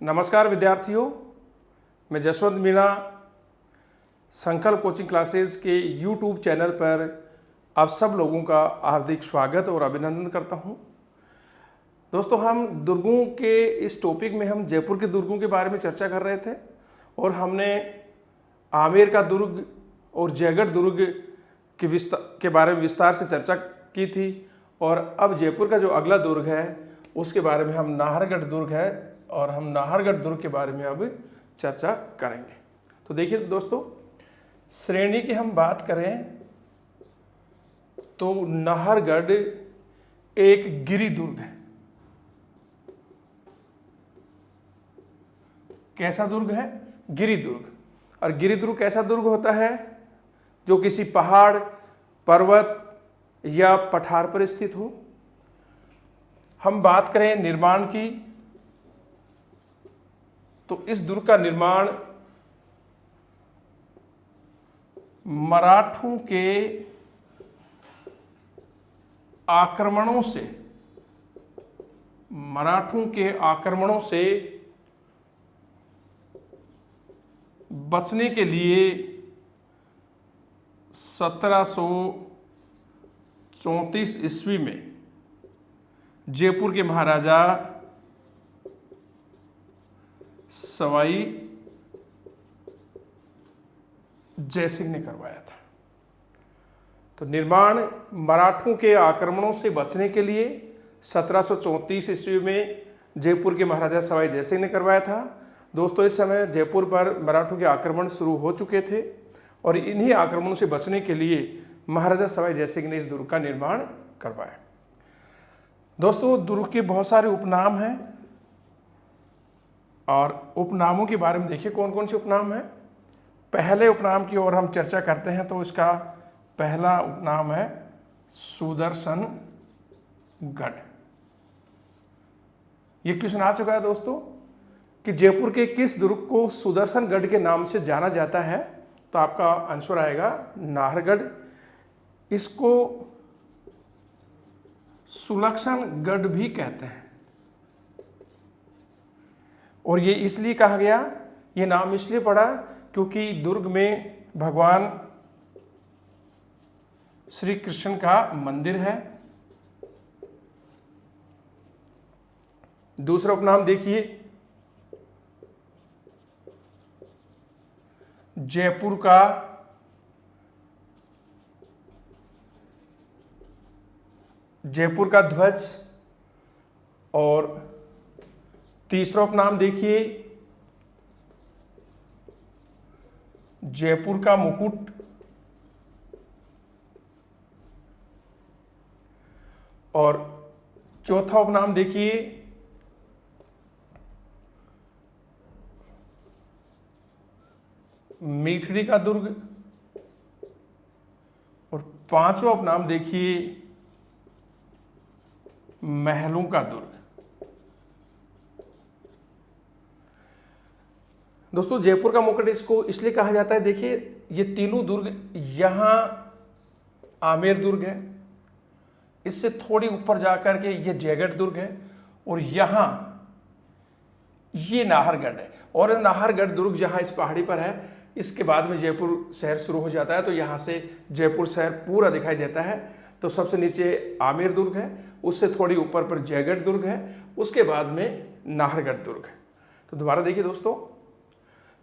नमस्कार विद्यार्थियों, मैं जसवंत मीणा संकल्प कोचिंग क्लासेस के YouTube चैनल पर आप सब लोगों का हार्दिक स्वागत और अभिनंदन करता हूं। दोस्तों, हम दुर्गों के इस टॉपिक में हम जयपुर के दुर्गों के बारे में चर्चा कर रहे थे और हमने आमेर का दुर्ग और जयगढ़ दुर्ग के बारे में विस्तार से चर्चा की थी। और अब जयपुर का जो अगला दुर्ग है उसके बारे में हम नाहरगढ़ दुर्ग है और हम नाहरगढ़ दुर्ग के बारे में अब चर्चा करेंगे। तो देखिए दोस्तों, श्रेणी की हम बात करें तो नाहरगढ़ एक गिरि दुर्ग है। कैसा दुर्ग है? गिरि दुर्ग। और गिरि दुर्ग कैसा दुर्ग होता है? जो किसी पहाड़, पर्वत या पठार पर स्थित हो। हम बात करें निर्माण की तो इस दुर्ग का निर्माण मराठों के आक्रमणों से बचने के लिए 1734 ईस्वी में जयपुर के महाराजा सवाई जयसिंह ने करवाया था। तो निर्माण मराठों के आक्रमणों से बचने के लिए 1734 ईस्वी में जयपुर के महाराजा सवाई जयसिंह ने करवाया था। दोस्तों, इस समय जयपुर पर मराठों के आक्रमण शुरू हो चुके थे और इन्हीं आक्रमणों से बचने के लिए महाराजा सवाई जयसिंह ने इस दुर्ग का निर्माण करवाया। दोस्तों, दुर्ग के बहुत सारे उपनाम हैं और उपनामों के बारे में देखिए कौन कौन से उपनाम हैं। पहले उपनाम की ओर हम चर्चा करते हैं तो इसका पहला उपनाम है सुदर्शनगढ़। ये क्वेश्चन आ चुका है दोस्तों कि जयपुर के किस दुर्ग को सुदर्शनगढ़ के नाम से जाना जाता है, तो आपका आंसर आएगा नाहरगढ़। इसको सुलक्षणगढ़ भी कहते हैं और ये इसलिए कहा गया, ये नाम इसलिए पड़ा क्योंकि दुर्ग में भगवान श्री कृष्ण का मंदिर है। दूसरा उपनाम देखिए, जयपुर का ध्वज। और तीसरा उपनाम देखिए, जयपुर का मुकुट। और चौथा उपनाम देखिए, मीठड़ी का दुर्ग। और पांचवा उपनाम देखिए, महलों का दुर्ग। दोस्तों, जयपुर का मुकुट इसको इसलिए कहा जाता है, देखिए ये तीनों दुर्ग, यहां आमेर दुर्ग है, इससे थोड़ी ऊपर जाकर के ये जयगढ़ दुर्ग है और यहां ये नाहरगढ़ है। और नाहरगढ़ दुर्ग जहां इस पहाड़ी पर है, इसके बाद में जयपुर शहर शुरू हो जाता है। तो यहां से जयपुर शहर पूरा दिखाई देता है। तो सबसे नीचे आमेर दुर्ग है, उससे थोड़ी ऊपर पर जयगढ़ दुर्ग है, उसके बाद में नाहरगढ़ दुर्ग है। तो दोबारा देखिए दोस्तों,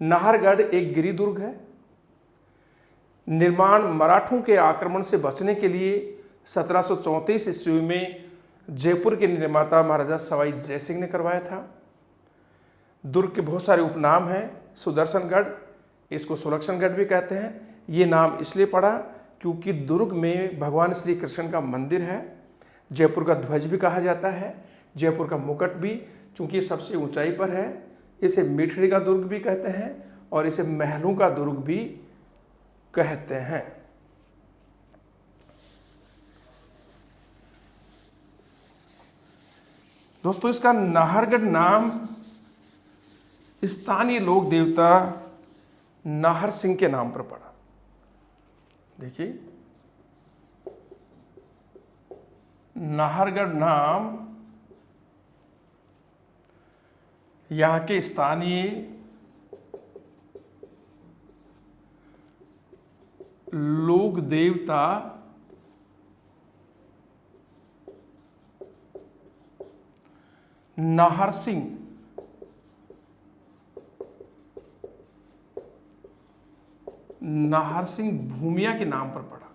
नाहरगढ़ एक गिरि दुर्ग है। निर्माण मराठों के आक्रमण से बचने के लिए 1734 ईस्वी में जयपुर के निर्माता महाराजा सवाई जयसिंह ने करवाया था। दुर्ग के बहुत सारे उपनाम हैं। सुदर्शनगढ़, इसको सुलक्षणगढ़ भी कहते हैं। ये नाम इसलिए पड़ा क्योंकि दुर्ग में भगवान श्री कृष्ण का मंदिर है। जयपुर का ध्वज भी कहा जाता है, जयपुर का मुकुट भी, चूंकि ये सबसे ऊंचाई पर है। इसे मीठड़ी का दुर्ग भी कहते हैं और इसे महलों का दुर्ग भी कहते हैं। दोस्तों, इसका नाहरगढ़ नाम स्थानीय लोक देवता नाहर सिंह के नाम पर पड़ा। देखिए, नाहरगढ़ नाम यहाँ के स्थानीय लोक देवता नाहरसिंह भूमिया के नाम पर पड़ा।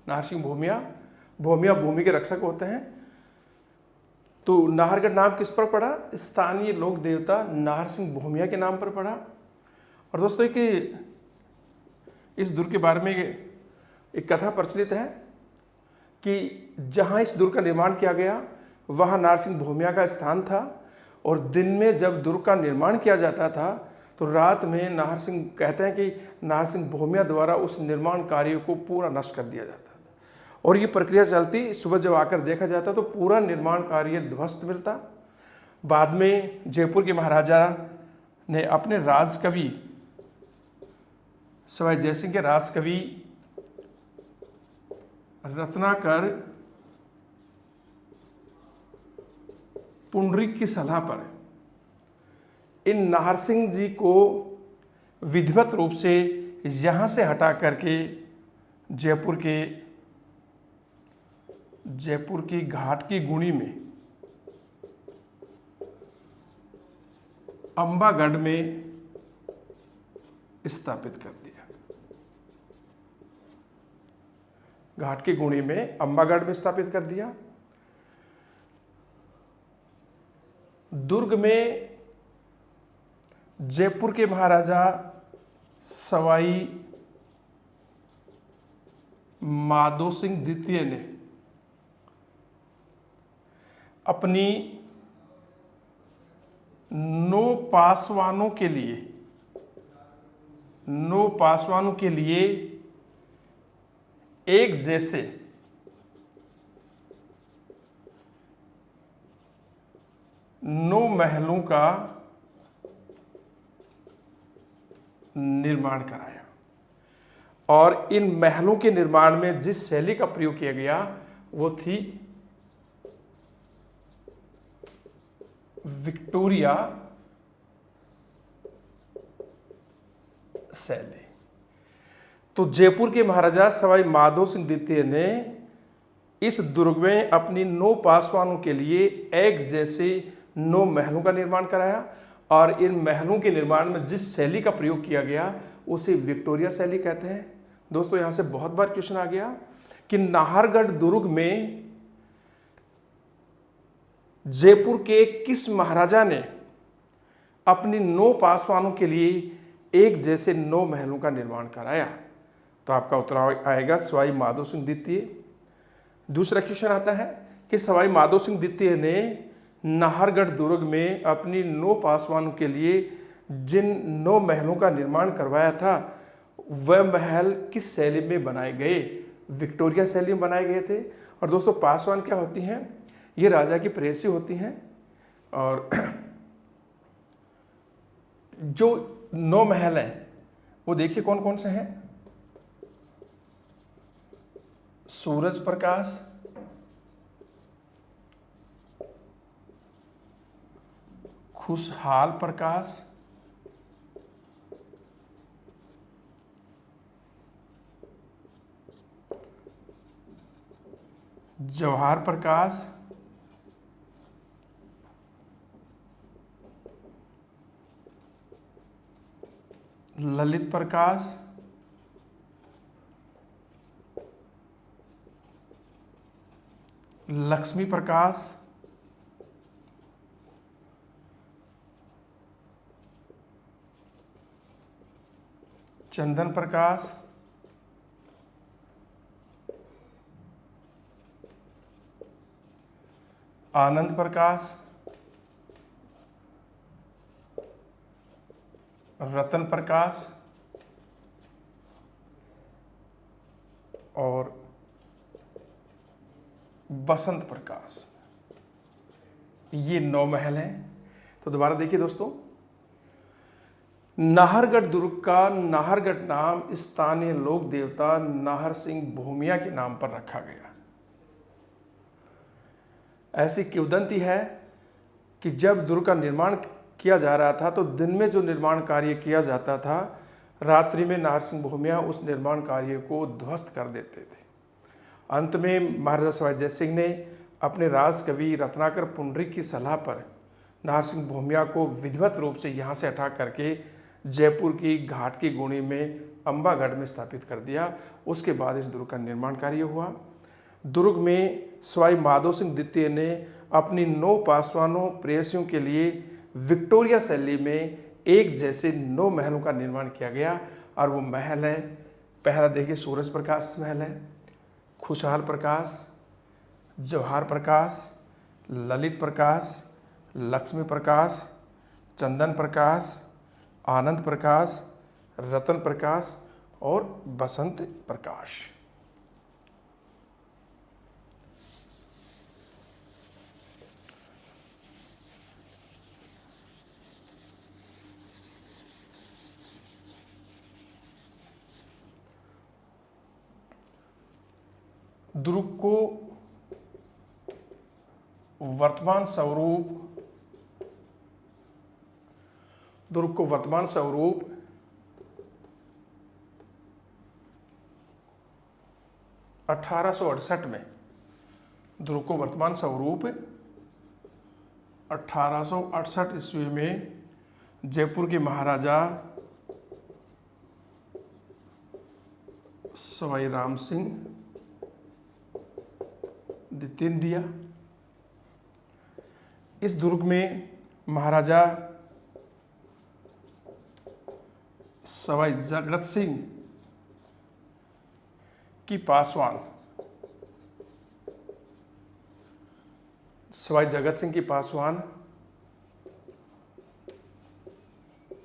नाहरसिंह भूमिया, भूमिया भूमि के रक्षक होते हैं। तो नाहरगढ़ नाम किस पर पड़ा? स्थानीय लोक देवता नाहरसिंह भूमिया के नाम पर पड़ा। और दोस्तों कि इस दुर्ग के बारे में एक कथा प्रचलित है कि जहाँ इस दुर्ग का निर्माण किया गया वहाँ नाहरसिंह भूमिया का स्थान था, और दिन में जब दुर्ग का निर्माण किया जाता था तो रात में नाहरसिंह कहते हैं कि नाहरसिंह भूमिया द्वारा उस निर्माण कार्य को पूरा नष्ट कर दिया जाता था। और ये प्रक्रिया चलती, सुबह जब आकर देखा जाता तो पूरा निर्माण कार्य ध्वस्त मिलता। बाद में जयपुर के महाराजा ने अपने राजकवि सवाई जयसिंह के राजकवि रत्नाकर पुंडरीक की सलाह पर इन नाहरसिंह जी को विधिवत रूप से यहाँ से हटा करके जयपुर की घाट की गुणी में अंबागढ़ में स्थापित कर दिया। घाट की गुणी में अंबागढ़ में स्थापित कर दिया। दुर्ग में जयपुर के महाराजा सवाई माधो सिंह द्वितीय ने अपनी 9 पासवानों के लिए एक जैसे 9 महलों का निर्माण कराया। और इन महलों के निर्माण में जिस शैली का प्रयोग किया गया वो थी विक्टोरिया शैली। तो जयपुर के महाराजा सवाई माधो सिंह द्वितीय ने इस दुर्ग में अपनी 9 पासवानों के लिए एक जैसे 9 महलों का निर्माण कराया। और इन महलों के निर्माण में जिस शैली का प्रयोग किया गया उसे विक्टोरिया शैली कहते हैं। दोस्तों यहाँ से बहुत बार क्वेश्चन आ गया कि नाहरगढ़ दुर्ग में जयपुर के किस महाराजा ने अपनी 9 पासवानों के लिए एक जैसे 9 महलों का निर्माण कराया? तो आपका उत्तर आएगा सवाई माधो सिंह द्वितीय। दूसरा क्वेश्चन आता है कि सवाई माधो सिंह द्वितीय ने नाहरगढ़ दुर्ग में अपनी 9 पासवानों के लिए जिन 9 महलों का निर्माण करवाया था वह महल किस शैली में बनाए गए? विक्टोरिया शैली में बनाए गए थे। और दोस्तों पासवान क्या होती हैं? ये राजा की प्रेयसी होती हैं। और जो 9 महल हैं वो देखिए कौन कौन से हैं। सूरज प्रकाश, खुशहाल प्रकाश, जवाहर प्रकाश, ललित प्रकाश, लक्ष्मी प्रकाश, चंदन प्रकाश, आनंद प्रकाश, रतन प्रकाश और बसंत प्रकाश। ये 9 महल हैं। तो दोबारा देखिए दोस्तों, नाहरगढ़ दुर्ग का नाहरगढ़ नाम स्थानीय लोक देवता नाहरसिंह भूमिया के नाम पर रखा गया। ऐसी किंवदंती है कि जब दुर्ग का निर्माण किया जा रहा था, तो दिन में जो निर्माण कार्य किया जाता था, रात्रि में नारसिंह भूमिया उस निर्माण कार्य को ध्वस्त कर देते थे। अंत में महाराजा सवाई जय सिंह ने अपने राजकवि रत्नाकर पुंडरीक की सलाह पर नारसिंह भूमिया को विधिवत रूप से यहाँ से हटा करके जयपुर की घाट की गुणी में अम्बागढ़ में स्थापित कर दिया। उसके बाद इस दुर्ग का निर्माण कार्य हुआ। दुर्ग में सवाई माधो सिंह द्वितीय ने अपनी 9 पासवानों प्रेयसियों के लिए विक्टोरिया शैली में एक जैसे 9 महलों का निर्माण किया गया। और वो महल है, पहला देखिए सूरज प्रकाश महल है, खुशहाल प्रकाश, जवाहर प्रकाश, ललित प्रकाश, लक्ष्मी प्रकाश, चंदन प्रकाश, आनंद प्रकाश, रतन प्रकाश और बसंत प्रकाश। दुर्ग को वर्तमान स्वरूप 1868 में, दुर्ग को वर्तमान स्वरूप 1868 ईस्वी में जयपुर के महाराजा सवाई राम सिंह द्वितीय ने दिया। इस दुर्ग में महाराजा सवाई जगत सिंह की पासवान, सवाई जगत सिंह की पासवान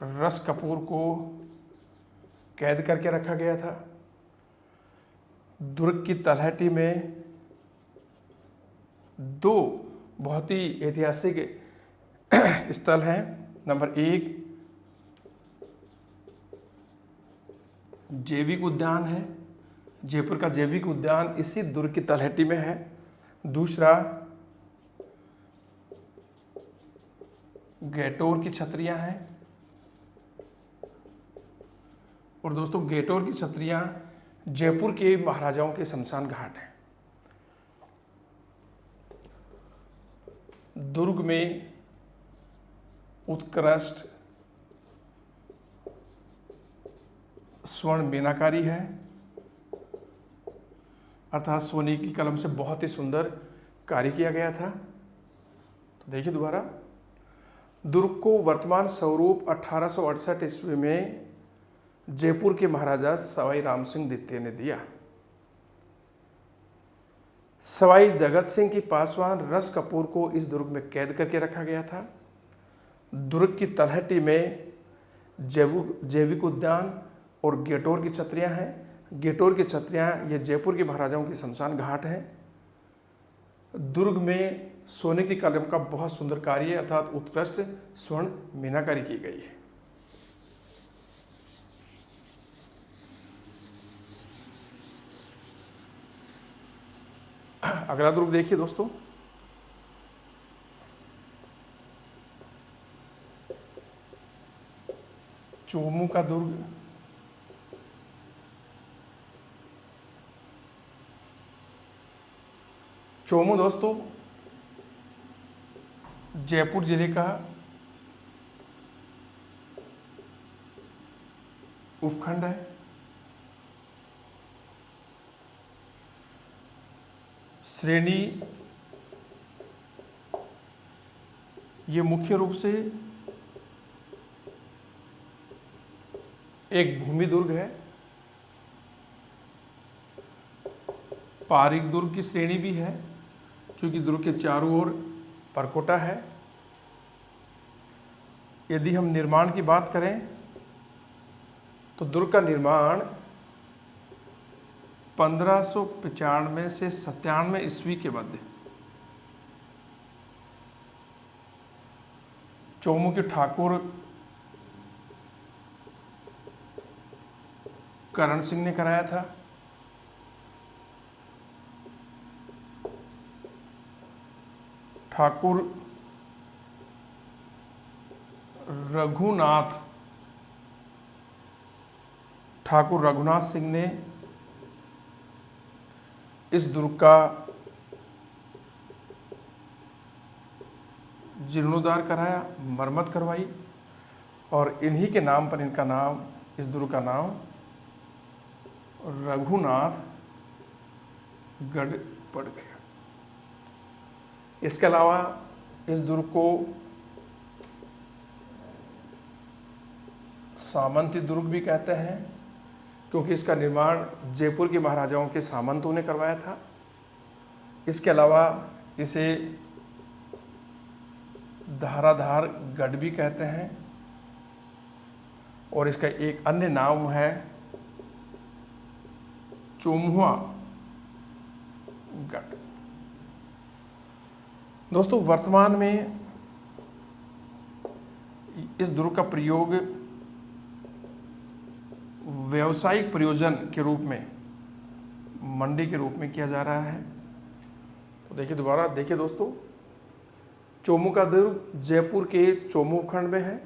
रस कपूर को कैद करके रखा गया था। दुर्ग की तलहटी में 2 बहुत ही ऐतिहासिक स्थल हैं। नंबर 1 जैविक उद्यान है, जयपुर का जैविक उद्यान इसी दुर्ग की तलहटी में है। दूसरा गैटोर की छतरियां हैं। और दोस्तों गैटोर की छतरियां जयपुर के महाराजाओं के शमशान घाट हैं। दुर्ग में उत्कृष्ट स्वर्ण मीनाकारी है, अर्थात सोने की कलम से बहुत ही सुंदर कार्य किया गया था। तो देखिए दोबारा, दुर्ग को वर्तमान स्वरूप 1868 ईस्वी में जयपुर के महाराजा सवाई राम सिंह द्वितीय ने दिया। सवाई जगत सिंह की पासवान रस कपूर को इस दुर्ग में कैद करके रखा गया था। दुर्ग की तलहटी में जैविक उद्यान और गेटोर की छतरियां हैं। गेटोर की छतरियां ये जयपुर के महाराजाओं की शमशान घाट हैं। दुर्ग में सोने की कलम का बहुत सुंदर कार्य अर्थात उत्कृष्ट स्वर्ण मीनाकारी की गई है। अगला दुर्ग देखिए दोस्तों, चोमू का दुर्ग। चोमू दोस्तों जयपुर जिले का उपखंड है। श्रेणी ये मुख्य रूप से एक भूमि दुर्ग है। पारिक दुर्ग की श्रेणी भी है क्योंकि दुर्ग के चारों ओर परकोटा है। यदि हम निर्माण की बात करें तो दुर्ग का निर्माण 1595 से 97 ईस्वी के मध्य चोमू के ठाकुर करण सिंह ने कराया था। ठाकुर रघुनाथ ठाकुर रघुनाथ सिंह ने इस दुर्ग का जीर्णोद्धार कराया, मरम्मत करवाई और इन्हीं के नाम पर इनका नाम, इस दुर्ग का नाम रघुनाथ गढ़ पड़ गया। इसके अलावा इस दुर्ग को सामंती दुर्ग भी कहते हैं, क्योंकि इसका निर्माण जयपुर के महाराजाओं के सामंतों ने करवाया था। इसके अलावा इसे धाराधार गढ़ भी कहते हैं और इसका एक अन्य नाम है चोमुआ गढ़। दोस्तों, वर्तमान में इस दुर्ग का प्रयोग व्यावसायिक प्रयोजन के रूप में, मंडी के रूप में किया जा रहा है। तो देखिए, दोबारा देखिए दोस्तों, चोमू का दुर्ग जयपुर के चोमू उपखंड में है।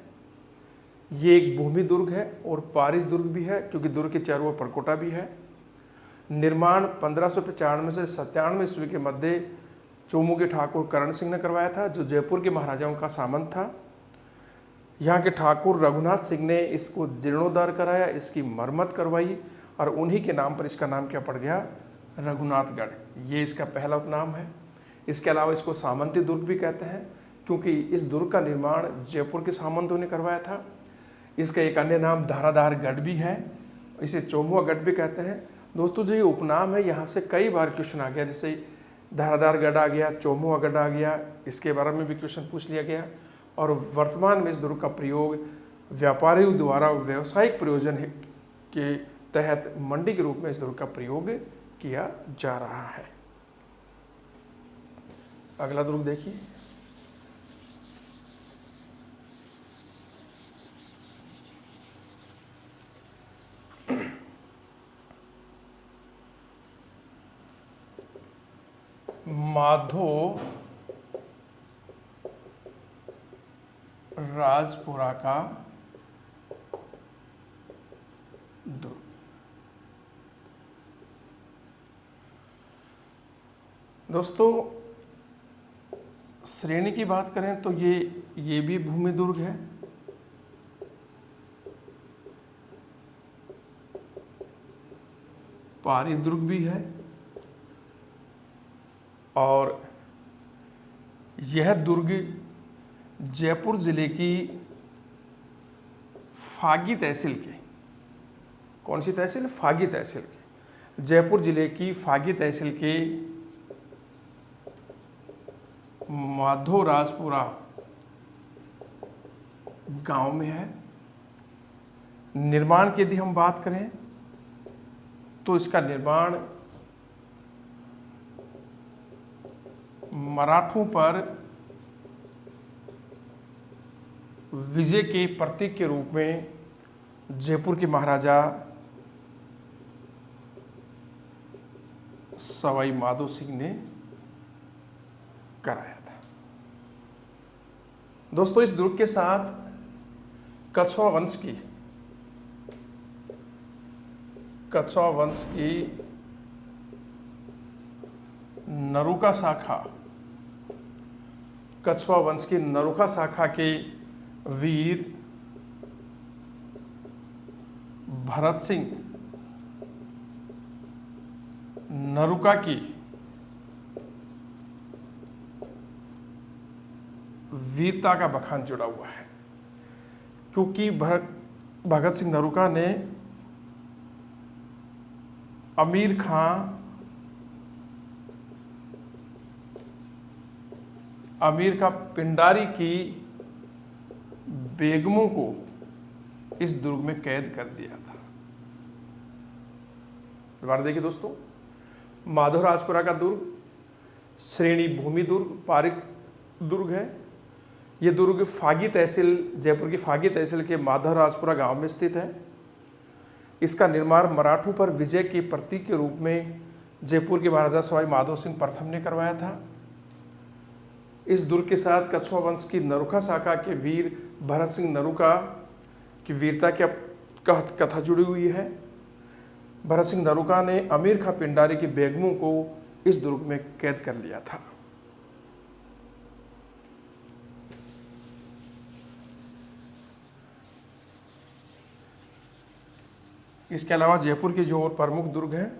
ये एक भूमि दुर्ग है और पारित दुर्ग भी है, क्योंकि दुर्ग के चारों ओर परकोटा भी है। निर्माण 1595 से 97 ईस्वी के मध्य चोमू के ठाकुर करण सिंह ने करवाया था, जो जयपुर के महाराजाओं का सामंत था। यहाँ के ठाकुर रघुनाथ सिंह ने इसको जीर्णोद्धार कराया, इसकी मरम्मत करवाई और उन्हीं के नाम पर इसका नाम क्या पड़ गया, रघुनाथगढ़। ये इसका पहला उपनाम है। इसके अलावा इसको सामंती दुर्ग भी कहते हैं, क्योंकि इस दुर्ग का निर्माण जयपुर के सामंतों ने करवाया था। इसका एक अन्य नाम धाराधार गढ़ भी है, इसे चोमुआ गढ़ भी कहते हैं। दोस्तों, जो ये उपनाम है, यहाँ से कई बार क्वेश्चन आ गया, जैसे धाराधार गढ़ आ गया, चोमुआ गढ़ आ गया, इसके बारे में भी क्वेश्चन पूछ लिया गया। और वर्तमान में इस दुर्ग का प्रयोग व्यापारियों द्वारा व्यावसायिक प्रयोजन के तहत मंडी के रूप में इस दुर्ग का प्रयोग किया जा रहा है। अगला दुर्ग देखिए, माधो राजपुरा का दुर्ग। दोस्तों, श्रेणी की बात करें तो ये भी भूमि दुर्ग है। पारी दुर्ग भी है और यह दुर्ग जयपुर जिले की फागी तहसील के, कौन सी तहसील, फागी तहसील के, जयपुर जिले की फागी तहसील के माधो राजपुरा गांव में है। निर्माण की यदि हम बात करें तो इसका निर्माण मराठों पर विजय के प्रतीक के रूप में जयपुर के महाराजा सवाई माधो सिंह ने कराया था। दोस्तों, इस दुर्ग के साथ कछवा वंश की नरुका शाखा के वीर भरत सिंह नरुका की वीरता का बखान जुड़ा हुआ है, क्योंकि भगत सिंह नरुका ने अमीर का पिंडारी की बेगमों को इस दुर्ग में कैद कर दिया था। दोबारा देखिए दोस्तों, माधो राजपुरा का दुर्ग श्रेणी भूमि दुर्ग, पारिक दुर्ग है। ये दुर्ग फागी तहसील, जयपुर की फागी तहसील के माधव राजपुरा गांव में स्थित है। इसका निर्माण मराठों पर विजय के प्रतीक के रूप में जयपुर के महाराजा सवाई माधो सिंह प्रथम ने करवाया था। इस दुर्ग के साथ कछवा वंश की नरुका शाखा के वीर भरत सिंह नरूका की वीरता की कथा जुड़ी हुई है। भरत सिंह नरूका ने अमीर खां पिंडारी की बेगमों को इस दुर्ग में कैद कर लिया था। इसके अलावा जयपुर के जो और प्रमुख दुर्ग हैं,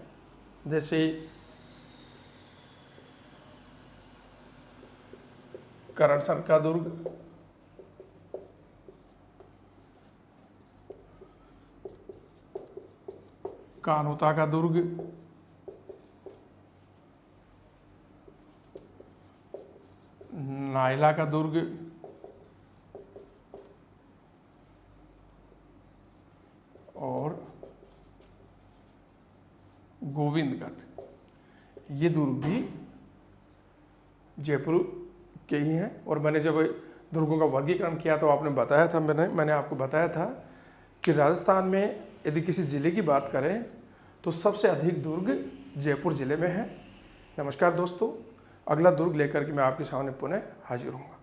जैसे करणसर का दुर्ग, कान्होता का दुर्ग, नायला का दुर्ग और गोविंदगढ़, ये दुर्ग भी जयपुर के ही हैं। और मैंने जब दुर्गों का वर्गीकरण किया तो आपने बताया था, मैंने आपको बताया था कि राजस्थान में यदि किसी ज़िले की बात करें तो सबसे अधिक दुर्ग जयपुर ज़िले में है। नमस्कार दोस्तों, अगला दुर्ग लेकर के मैं आपके सामने पुनः हाजिर हूँ।